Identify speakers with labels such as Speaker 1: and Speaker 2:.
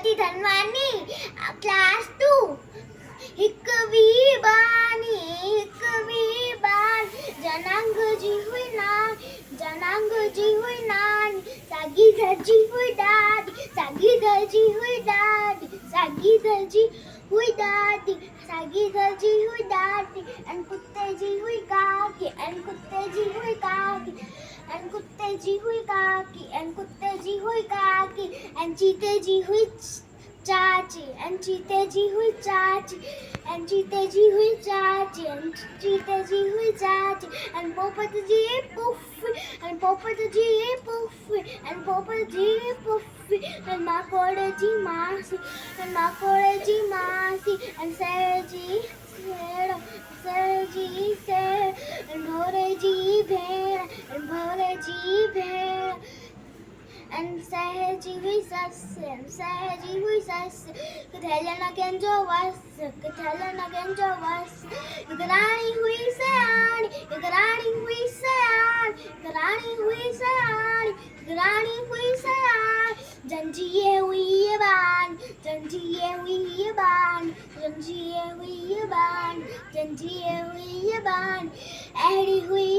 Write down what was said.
Speaker 1: प्रगति Dhanwani class 2 हिकवी बानी जनांग जी हुई नानी सागी धजी हुई दादी सागी धजी हुई दादी and कुत्ते जी हुई काकी and कुत्ते जी हुई काकी and चीते जी हुई चाची and चीते जी हुई चाची and पोपट जी पुफ्फी and पोपट जी पुफ्फी and माकोड़े जी मासी and सैर जी and भोरे जी भेड़ and सहजी हुई सस कथेलन केंजो वस गरानी हुई सयान जंजिए हुई ये बान एड़ी हुई